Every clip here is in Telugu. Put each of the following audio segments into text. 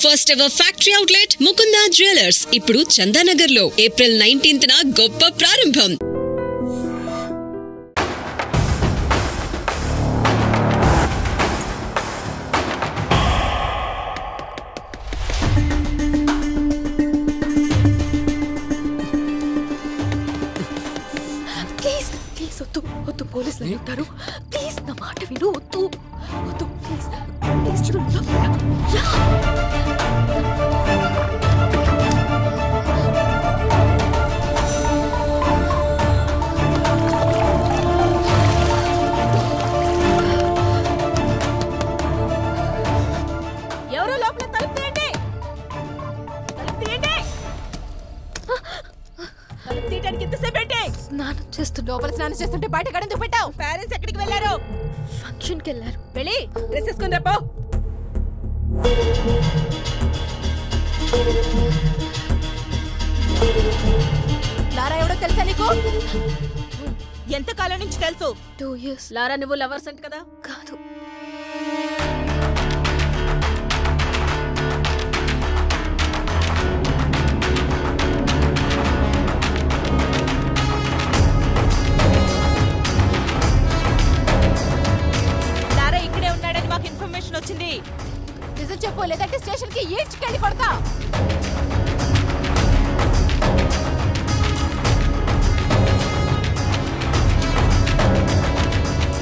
First ever factory outlet Mukunda jewellers ఇప్పుడు చందానగర్ లో ఏప్రిల్ 19th గొప్ప ప్రారంభం. పోలీసులు ఉంటారు. ప్లీజ్ నా మాట విను. వద్దు వద్దు ప్లీజ్ ప్లీజ్ చూడు. ఎవరో లోపల తలుపు తీయండి. తలుపు తీయండి. తలుపు తీయడానికి ఎంతసేపు ఏంటి? స్నానం చేస్తుంటే లోపల స్నానం చేస్తుంటే బయట గడెందుకు పెట్టావు? పేరెంట్స్ ఎక్కడికి వెళ్ళారు? ఫంక్షన్కి వెళ్ళారు. వెళ్ళి డ్రెస్ వేసుకుని రాపో. లారా ఎవడో తెలుసా నీకు? ఎంత కాలం నుంచి తెలుసు? 2 years. లారా నువ్వు లవర్స్ అంట కదా? కాదు. వచ్చింది నిజం చెప్పు, లేదంటే స్టేషన్ కి ఈడ్చుకెళ్ళి కొడతా.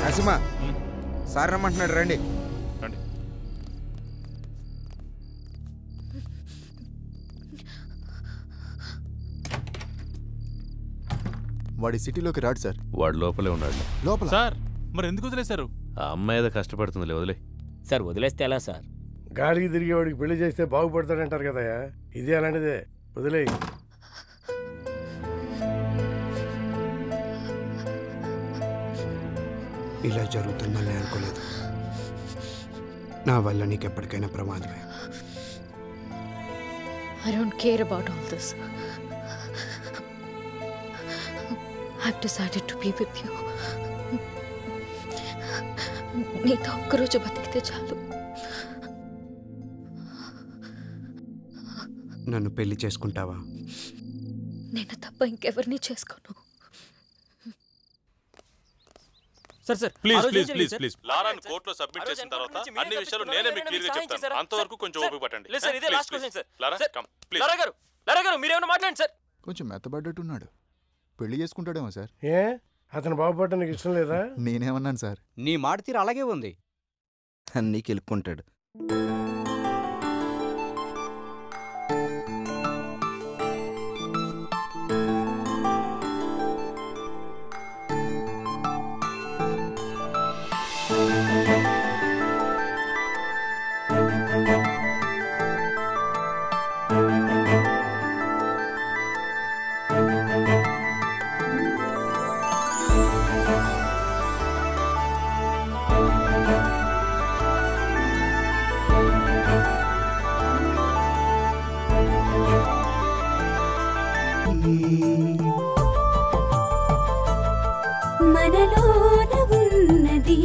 అసిమా సార్ రమ్మంటున్నాడు, రండి. వాడి సిటీలోకి రాడు సార్. వాడు లోపలే ఉన్నాడు. లోపల సార్ మరి ఎందుకు వదిలేశారు? ఆ అమ్మాయి ఏదో కష్టపడుతుందిలే, వదిలే. సార్ వదిలేస్తే ఎలా సార్? గాలికి తిరిగి వాడికి పెళ్లి చేస్తే బాగుపడతాడంటారు కదా, ఇదే అలాంటిదే, వదిలే. ఇలా జరుగుతుందని అనుకోలేదు. నా వల్ల నీకు ఎప్పటికైనా ప్రమాదమే. I don't care about all this. I've decided to be with you. నీతో ఒక్కరోజు బతికితే చాలు. నన్ను పెళ్లి చేసుకుంటావా? నేను తప్ప ఇంకెవరిని చేసుకోను. Sir please please please please లారాని కోర్టులో సబ్మిట్ చేసిన తర్వాత అన్ని విషయాలు నేనే మీకు క్లియర్ గా చెప్తాను. అంతవరకు కొంచెం ఓపిక పట్టండి. లేదు సార్, ఇదే last question sir. Lara come please. Lara గారు మీరేమైనా మాట్లాడండి సార్. కొంచెం మెత్తబడ్డట్టున్నాడు. పెళ్లి చేసుకుంటాడేమో సార్. ఏ అతను బాగుపడటం నీకు ఇష్టం లేదా? నేనేమన్నాను సార్? నీ మాట తీరు అలాగే ఉంది. అన్నీ కెలుక్కుంటాడు. మనలోన ఉన్నది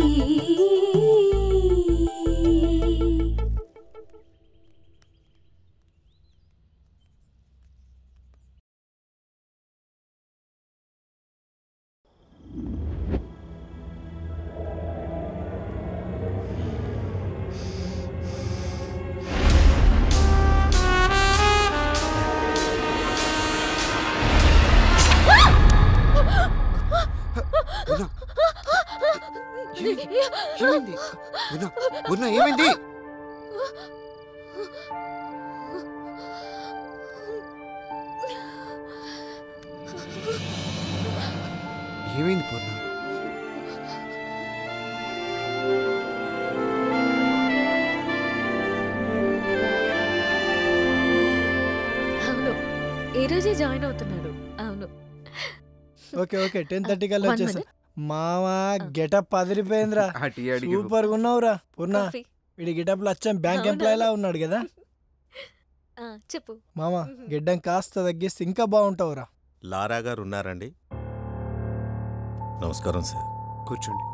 ఏమైంది? ఏమైంది పూర్ణ? అవును, ఈ రోజే జాయిన్ అవుతున్నాడు. అవును. ఓకే ఓకే 10:30 కల్లా వచ్చేసా. మావా గెటప్ అదిరిపోయిందిరా, సూపర్ గా ఉన్నావురా పూర్ణ. వీడి గెటప్ లో వచ్చాం బ్యాంక్ ఎంప్లాయ్ లా ఉన్నాడు కదా. చెప్పు మామా, గిడ్డం కాస్త తగ్గిస్తే ఇంకా బాగుంటావురా. లారా గారు ఉన్నారండి? నమస్కారం సార్. కూర్చోండి,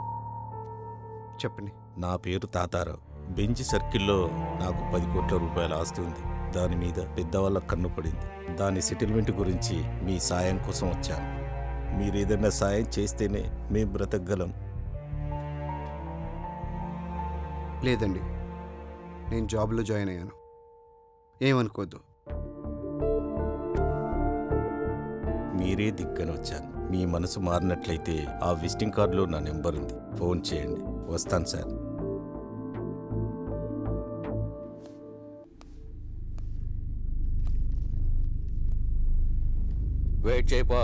చెప్పండి. నా పేరు తాతారావు, బెంచ్ సర్కిల్లో నాకు 10 కోట్ల రూపాయల ఆస్తి ఉంది. దాని మీద పెద్దవాళ్ళ కన్ను పడింది. దాని సెటిల్మెంట్ గురించి మీ సాయం కోసం వచ్చాను. మీరు ఏదైనా సాయం చేస్తేనే మేము బ్రతకగలం. లేదండి, నేను జాబ్లో జాయిన్ అయ్యాను, ఏమనుకోద్దు. మీరే దిక్కని వచ్చాను. మీ మనసు మారినట్లయితే ఆ విజిటింగ్ కార్డులో నా నెంబర్ ఉంది, ఫోన్ చేయండి. వస్తాను సార్. వెయిట్ చేయపా.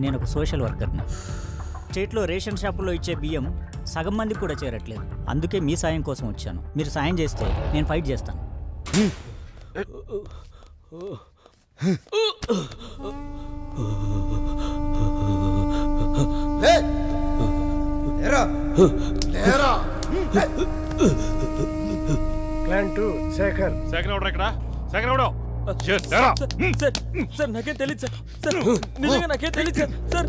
నేను ఒక సోషల్ వర్కర్ని. స్టేట్లో రేషన్ షాపులో ఇచ్చే బియ్యం సగం మందికి కూడా చేరట్లేదు. అందుకే మీ సాయం కోసం వచ్చాను. మీరు సాయం చేస్తే నేను ఫైట్ చేస్తాను. ప్లాన్ 2 శేఖర్. శేఖర్ ఎవడు ఇక్కడ? శేఖర్ ఎవడు? సార్ నాకేం తెలియదు సార్. సార్ నిజంగా నాకేం తెలియదు సార్. సార్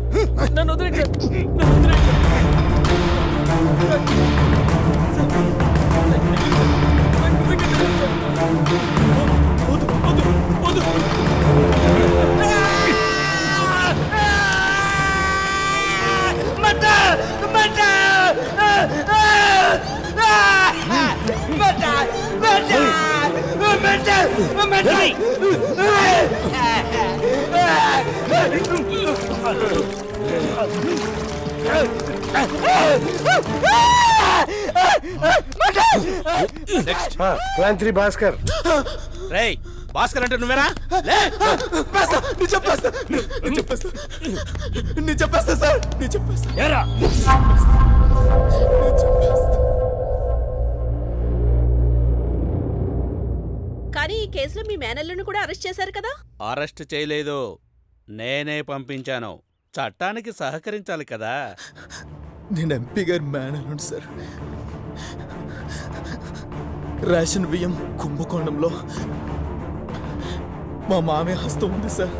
నన్ను వదిలేండి సార్. నన్ను వదిలేండి ప్లాన్ 3 భాస్కర్. రేయ్ భాస్కర్ అంటే నువ్వేనా? చెప్పేస్తా సార్. కానీ ఈ కేసులో మీ మేనల్లును కూడా అరెస్ట్ చేశారు కదా? అరెస్ట్ చేయలేదు, నేనే పంపించాను. చట్టానికి సహకరించాలి కదా. నేను ఎంపీ గారి మేనల్లుండి సార్. రేషన్ బియ్యం కుంభకోణంలో మా మామే హస్తం ఉంది సార్.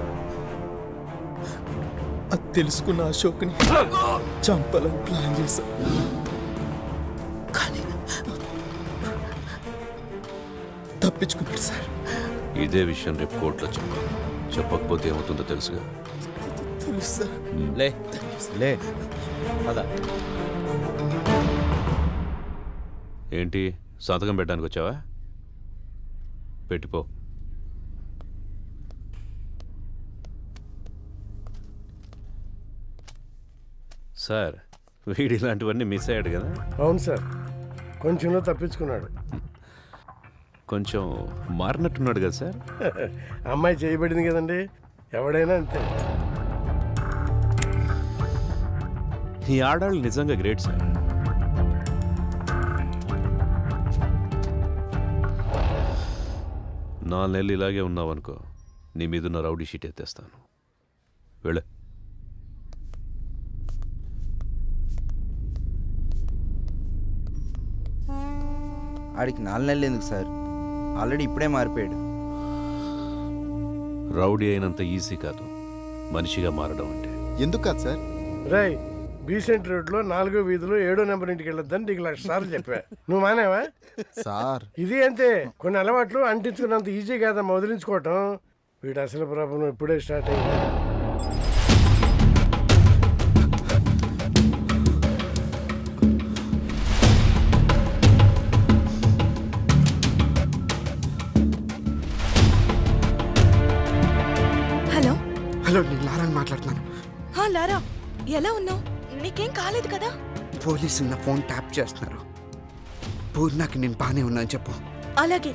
అది తెలుసుకున్న అశోక్ని చంపాలని ప్లాన్ చేశా. కానీ తప్పించుకున్నాడు సార్. ఇదే విషయం రేపు కోర్టులో చెప్పాలి. చెప్పకపోతే ఏమవుతుందో తెలుసుగా. తెలుసు సార్. లే అదా ఏంటి సంతకం పెట్టడానికి వచ్చావా? పెట్టిపో. సార్ వీడి ఇలాంటివన్నీ మిస్ అయ్యాడు కదా? అవును సార్, కొంచెంలో తప్పించుకున్నాడు. కొంచెం మారినట్టున్నాడు కదా సార్? అమ్మాయి చేయబడింది కదండి, ఎవడైనా అంతే. ఈ ఆడాళ్ళు నిజంగా గ్రేట్ సార్. నా నెలలు ఇలాగే ఉన్నావనుకో, నీ మీదున్న రౌడీ షీట్ ఎత్తేస్తాను. వెళ్ళే. ఆడికి 4 నెలలు ఎందుకు సార్? ఆల్రెడీ ఇప్పుడే మారిపోయాడు. రౌడీ అయినంత ఈజీ కాదు మనిషిగా మారడం అంటే. ఎందుకు కాదు సార్? రాయ్ బీసెంట్ రోడ్లో 4వ వీధిలో 7వ నెంబర్ ఇంటికి వెళ్ళొద్దని నీకు 1,00,000 సార్లు చెప్పా. నువ్వు మానేవా సార్? ఇది అంతే, కొన్ని అలవాట్లు అంటించుకున్నంత ఈజీ కాదమ్మా వదిలించుకోవటం. వీడు అసలు ప్రాబ్లం ఇప్పుడే స్టార్ట్ అయింది. హలో హలో, నేను లారాని మాట్లాడుతున్నాను. లారా, ఎలా ఉన్నావు? నీకేం కాలేదు కదా? పోలీసులు నా ఫోన్ ట్యాప్ చేస్తున్నారు. పూర్ణకి నేను బానే ఉన్నా అని చెప్పు. అలాగే,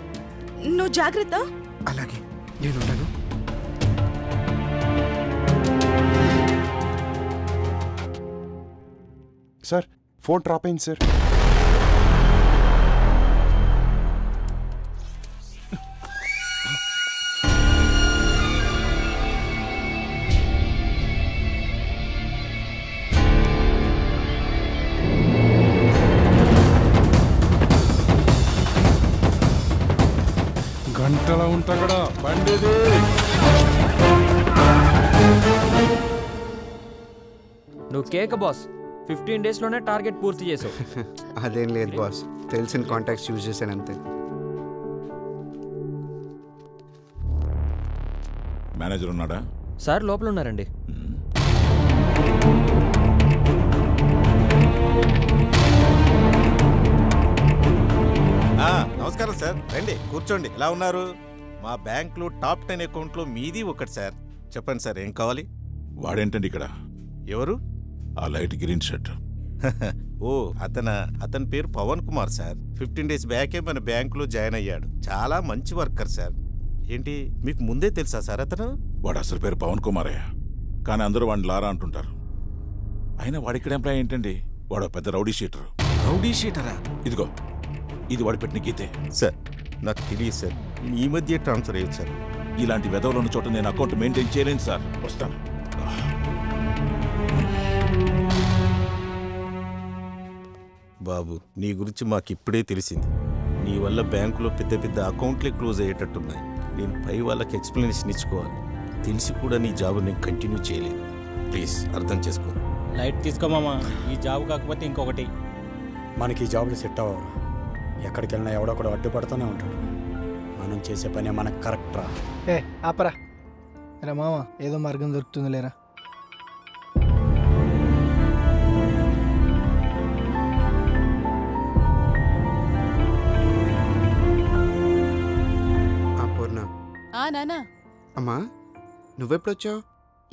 నువ్వు జాగ్రత్త. అలాగే, నేను ఉంటాను. సార్ ఫోన్ డ్రాప్ అయింది సార్. గంటలా ఉంటా కూడా బండిది. నువ్వు కేక బాస్ 15 days లోనే టార్గెట్ పూర్తి చేసావు. అదేం లేదు బాస్, తెలిసిన కాంటాక్ట్స్ యూజ్ చేశాను అంతే. మేనేజర్ ఉన్నాడా? సార్ లోపల ఉన్నారండి. నమస్కారం సార్, రండి కూర్చోండి. ఎలా ఉన్నారు? మా బ్యాంక్లో టాప్ 10 అకౌంట్లో మీది ఒకటి సార్. చెప్పండి సార్, ఏం కావాలి? వాడేంటండి ఇక్కడ? ఎవరు? ఆ లైట్ గ్రీన్ షర్ట్. ఓ అతని పేరు పవన్ కుమార్ సార్. 15 days బ్యాకే మన బ్యాంకులో జాయిన్ అయ్యాడు. చాలా మంచి వర్కర్ సార్. ఏంటి మీకు ముందే తెలుసా సార్ అతను? వాడు అసలు పేరు పవన్ కుమారయ్య, కానీ అందరూ వాడిని లారా అంటుంటారు. అయినా వాడిక్కడ ఎంప్లాయ్ ఏంటండి? వాడు పెద్ద రౌడీ షీటరు. రౌడీ షీటరా? ఇదిగో, ఇది వాడి పెట్టిన గీతే. సార్ నాకు తెలియదు సార్, నేను ఈ మధ్య ట్రాన్స్ఫర్ అయ్యాను సార్. ఇలాంటి వెధవలు ఉన్న చోట నేను అకౌంట్ మెయింటైన్ చేయలేను సార్. వస్తాను. బాబు, నీ గురించి మాకు ఇప్పుడే తెలిసింది. నీ వల్ల బ్యాంకులో పెద్ద పెద్ద అకౌంట్లే క్లోజ్ అయ్యేటట్టున్నాయి. నేను పై వాళ్ళకి ఎక్స్ప్లెనేషన్ ఇచ్చుకోవాలి. తెలిసి కూడా నీ జాబ్ నేను కంటిన్యూ చేయలేదు. ప్లీజ్ అర్థం చేసుకో. లైట్ తీసుకోమామా, ఈ జాబ్ కాకపోతే ఇంకొకటి. మనకి ఈ జాబ్లు సెట్ అవ్వరు. ఎక్కడికి వెళ్ళినా ఎవడో కూడా అడ్డుపడుతూనే ఉంటాడు. మనం చేసే పని మనకు కరెక్ట్ రా. ఆపరా రా మామ, ఏదో మార్గం దొరుకుతుంది లేరా. పూర్ణ. నానా అమ్మా, నువ్వెప్పుడొచ్చావు?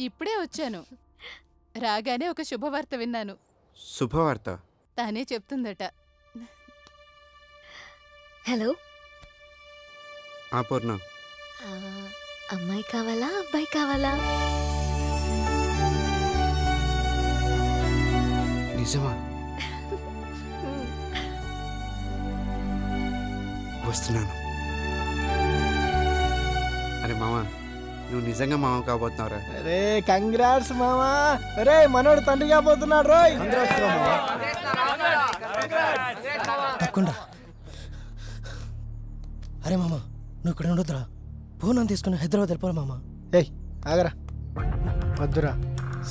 ఇప్పుడే వచ్చాను. రాగానే ఒక శుభవార్త విన్నాను. శుభవార్త? తానే చెప్తుందట. హలో పూర్ణ. అమ్మాయి కావాలా అబ్బాయి కావాలా? నిజమా? వస్తున్నాను. అరే మామ, నువ్వు నిజంగా మామ కాబోతున్నావురా? అరే కంగ్రాట్స్ మామా. అరే మనోడు తండ్రి కాబోతున్నాడు రోయ్. అరే మామ, నువ్వు ఇక్కడ ఉండొద్దురా. ఫోన్ తీసుకుని హైదరాబాద్ వెళ్ళిపోరా మామ. ఏయ్ ఆగరా, వద్దురా.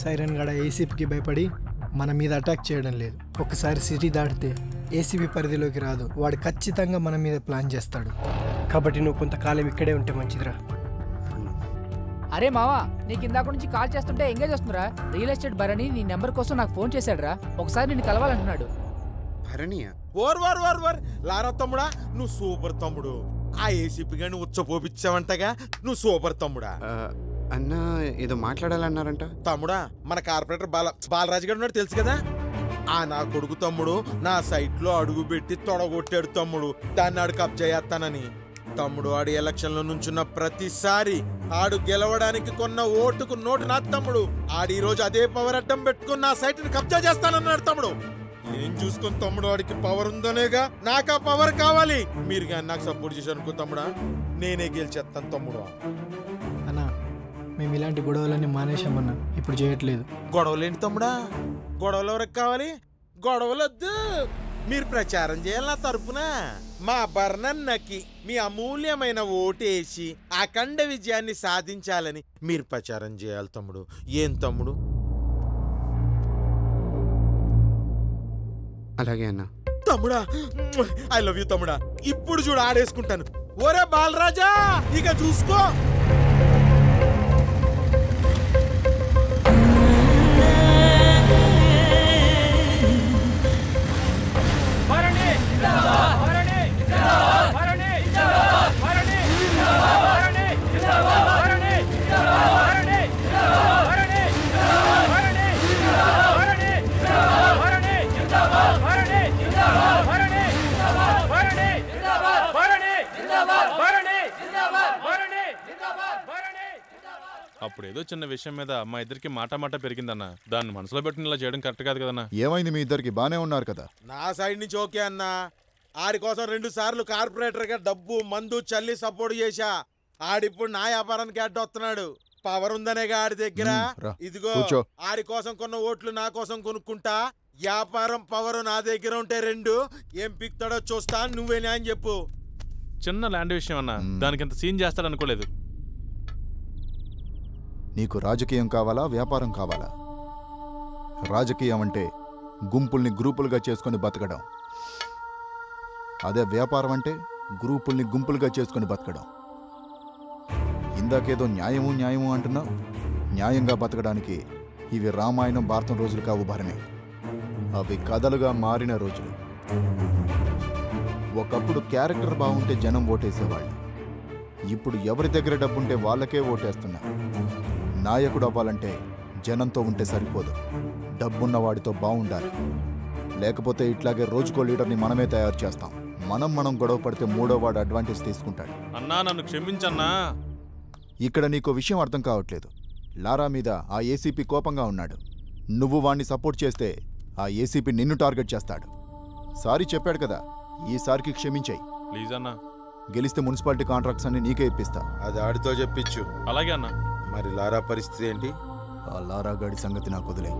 సైరన్ గడ ఏసీపీకి భయపడి మన మీద అటాక్ చేయడం లేదు. ఒకసారి సిటీ దాటితే ఏసీపీ పరిధిలోకి రాదు. వాడు ఖచ్చితంగా మన మీద ప్లాన్ చేస్తాడు. కాబట్టి నువ్వు కొంతకాలం ఇక్కడే ఉంటే మంచిదిరా. అరే మావా, నీకు ఇందాక నుంచి కాల్ చేస్తుంటే ఎంగేజ్ వస్తుందిరా. రియల్ ఎస్టేట్ భరణి నీ నెంబర్ కోసం నాకు ఫోన్ చేశాడురా. ఒకసారి నిన్ను కలవాలంటున్నాడు. లారా తమ్ముడా, నువ్వు సూపర్ తమ్ముడు. ఆ ఏసీపీ గాని ఉచ్చపోపిచ్చావంటగా, నువ్వు సూపర్ తమ్ముడా. అన్నా ఏదో మాట్లాడాలన్నారంట. తమ్ముడా, మన కార్పొరేటర్ బాలరాజు గారు ఉన్నాడు తెలుసు కదా. ఆ నా కొడుకు తమ్ముడు నా సైట్ లో అడుగు పెట్టి తొడగొట్టాడు తమ్ముడు. దాన్ని ఆడు కబ్జా చేస్తానని. తమ్ముడు ఆడు ఎలక్షన్ లో నుంచున్న ప్రతిసారి ఆడు గెలవడానికి కొన్న ఓటుకు నోటు నా తమ్ముడు. ఆడు ఈ రోజు అదే పవర్ అడ్డం పెట్టుకుని నా సైట్ ని కబ్జా చేస్తానన్నాడు తమ్ముడు. నేను చూసుకుని తమ్ముడు వాడికి పవర్ ఉందనేగా నాకు ఆ పవర్ కావాలి. మీరు కానీ నాకు సపోర్ట్ చేశారు అనుకో తమ్ముడా, నేనే గెలిచేస్తాను తమ్ముడు. అన్నా మేము ఇలాంటి గొడవలన్నీ మానేశామన్నా, ఇప్పుడు చేయట్లేదు. గొడవలేంటి తమ్ముడా? గొడవలు ఎవరికి కావాలి? గొడవలొద్దు. మీరు ప్రచారం చేయాలి నా తరపున. మా బర్ణన్నకి మీ అమూల్యమైన ఓటేసి అఖండ విజయాన్ని సాధించాలని మీరు ప్రచారం చేయాలి తమ్ముడు. ఏం తమ్ముడు? అలాగే అన్న. తమ్ముడా, ఐ లవ్ యూ తమ్ముడా. ఇప్పుడు చూడు ఆడేసుకుంటాను. ఓరే బాలరాజా, ఇక చూసుకో. అప్పుడేదో చిన్న విషయం మీద మా ఇద్దరికి మాట పెరిగిందన్న. దాన్ని మనసులో పెట్టుకుని ఇలా చేయడం కరెక్ట్ కాదు కదన్నా. ఏమైంది? మీ ఇద్దరికి బానే ఉన్నారు కదా? నా సైడ్ నుంచి ఓకే అన్నా. ఆడి కోసం 2 సార్లు కార్పొరేటర్ గా డబ్బు మందు చల్లి సపోర్ట్ చేశా. ఆడిప్పుడు నా వ్యాపారానికి అడ్డొస్తున్నాడు. పవర్ ఉందనేగా ఆడి దగ్గర. ఇదిగో ఆడి కోసం కొన్న ఓట్లు నా కోసం కొనుక్కుంటా. వ్యాపారం పవర్ నా దగ్గర ఉంటే 2 ఏం పిక్తాడో చూస్తా. నువ్వేనా అని చెప్పు. చిన్న ల్యాండ్ విషయం అన్నా, దానికి ఇంత సీన్ చేస్తాడనుకోలేదు. నీకు రాజకీయం కావాలా, వ్యాపారం కావాలా? రాజకీయం అంటే గుంపుల్ని గ్రూపులుగా చేసుకొని బతకడం. అదే వ్యాపారం అంటే గ్రూపుల్ని గుంపులుగా చేసుకొని బతకడం. ఇందాకేదో న్యాయము అంటున్నావు. న్యాయంగా బతకడానికి ఇవి రామాయణం, భారతం రోజులు కావు భరణి. అవి కథలుగా మారిన రోజులు. ఒకప్పుడు క్యారెక్టర్ బాగుంటే జనం ఓటేసేవాళ్ళు. ఇప్పుడు ఎవరి దగ్గర డబ్బుంటే వాళ్ళకే ఓటేస్తున్నారు. నాయకుడు అవ్వాలంటే జనంతో ఉంటే సరిపోదు, డబ్బున్నవాడితో బాగుండాలి. లేకపోతే ఇట్లాగే రోజుకో లీడర్ని మనమే తయారు చేస్తాం. మనం గొడవ పడితే మూడోవాడు అడ్వాంటేజ్ తీసుకుంటాడు. అన్నా నన్ను క్షమించన్నా. ఇక్కడ నీకో విషయం అర్థం కావట్లేదు. లారా మీద ఆ ఏసీపీ కోపంగా ఉన్నాడు. నువ్వు వాణ్ణి సపోర్ట్ చేస్తే ఆ ఏసీపీ నిన్ను టార్గెట్ చేస్తాడు. సారీ చెప్పాడు కదా, ఈసారికి క్షమించాయి ప్లీజ్ అన్నా. గెలిస్తే మున్సిపాలిటీ కాంట్రాక్ట్స్ అన్ని నీకే ఇప్పిస్తా. అది ఆడితో చెప్పించు. అలాగే అన్నా. మరి లారా పరిస్థితి ఏంటి? ఆ లారా గాడి సంగతి నాకు వదిలే.